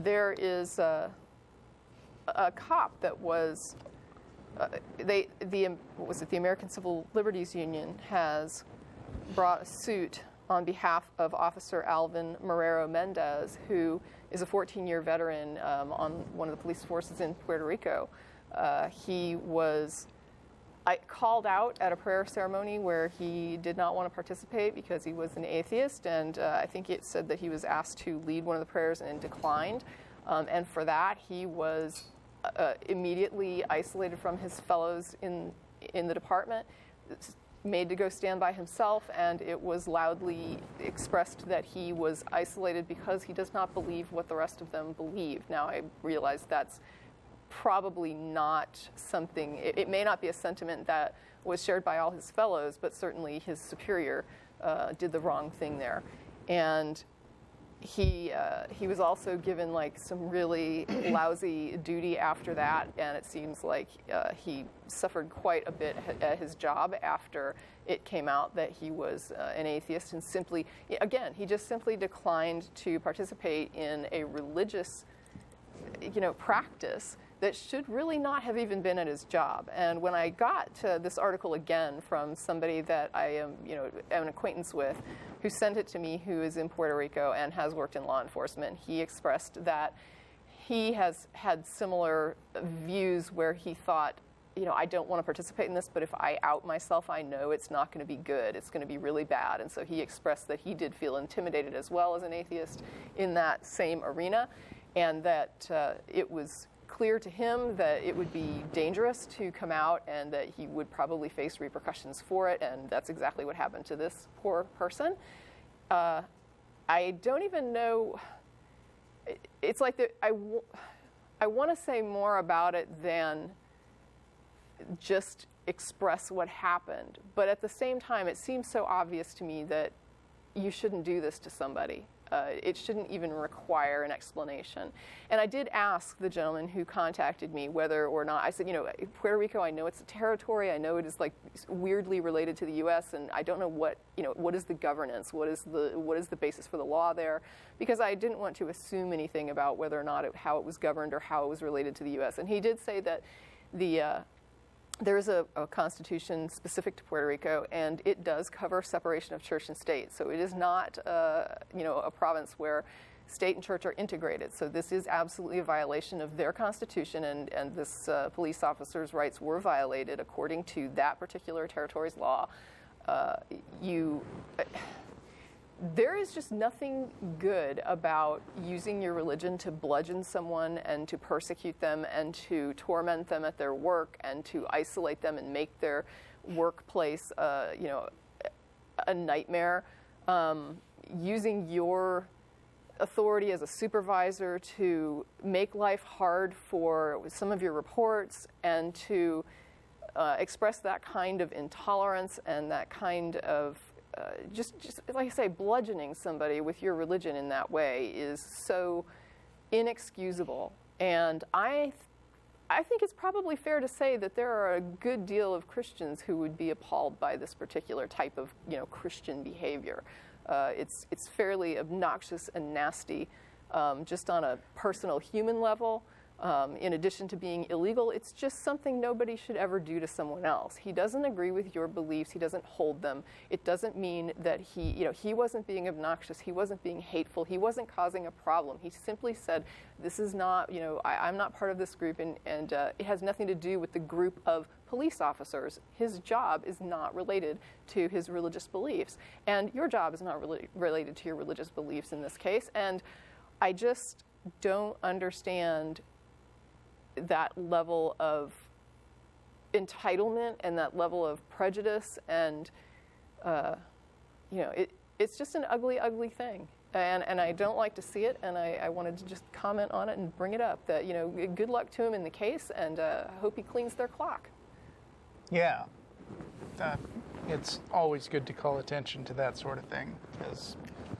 there is a cop that was, what was it, the American Civil Liberties Union has brought a suit on behalf of Officer Alvin Marrero Mendez, who is a 14-year veteran on one of the police forces in Puerto Rico. He was called out at a prayer ceremony where he did not want to participate because he was an atheist, and I think it said that he was asked to lead one of the prayers and declined. And for that, he was immediately isolated from his fellows in the department, made to go stand by himself, and it was loudly expressed that he was isolated because he does not believe what the rest of them believe. Now, I realize that's probably not something, it may not be a sentiment that was shared by all his fellows, but certainly his superior did the wrong thing there. And he was also given like some really lousy duty after that, and it seems like he suffered quite a bit at his job after it came out that he was an atheist, and he just simply declined to participate in a religious, practice that should really not have even been at his job. And when I got to this article again from somebody that I am an acquaintance with, who sent it to me, who is in Puerto Rico and has worked in law enforcement, he expressed that he has had similar views where he thought, I don't want to participate in this, but if I out myself, I know it's not going to be good. It's going to be really bad. And so he expressed that he did feel intimidated as well as an atheist in that same arena, and that it was clear to him that it would be dangerous to come out and that he would probably face repercussions for it, and that's exactly what happened to this poor person. I don't even know, it's like I want to say more about it than just express what happened, but at the same time it seems so obvious to me that you shouldn't do this to somebody. It shouldn't even require an explanation. And I did ask the gentleman who contacted me whether or not, I said, Puerto Rico, I know it's a territory, I know it is like weirdly related to the U.S., and I don't know what is the governance, what is the basis for the law there, because I didn't want to assume anything about whether or not how it was governed or how it was related to the U.S. And he did say that there is a constitution specific to Puerto Rico, and it does cover separation of church and state. So it is not, a province where state and church are integrated. So this is absolutely a violation of their constitution, and this police officer's rights were violated according to that particular territory's law. There is just nothing good about using your religion to bludgeon someone and to persecute them and to torment them at their work and to isolate them and make their workplace, a nightmare. Using your authority as a supervisor to make life hard for some of your reports and to express that kind of intolerance and that kind of just like I say, bludgeoning somebody with your religion in that way is so inexcusable. And I think it's probably fair to say that there are a good deal of Christians who would be appalled by this particular type of Christian behavior. It's fairly obnoxious and nasty, just on a personal human level. In addition to being illegal, it's just something nobody should ever do to someone else. He doesn't agree with your beliefs. He doesn't hold them. It doesn't mean that he wasn't being obnoxious. He wasn't being hateful. He wasn't causing a problem. He simply said, this is not, I'm not part of this group, and it has nothing to do with the group of police officers. His job is not related to his religious beliefs. And your job is not related to your religious beliefs in this case. And I just don't understand that level of entitlement and that level of prejudice, and it's just an ugly, ugly thing, and I don't like to see it, and I wanted to just comment on it and bring it up that good luck to him in the case, and I hope he cleans their clock. Yeah, it's always good to call attention to that sort of thing, because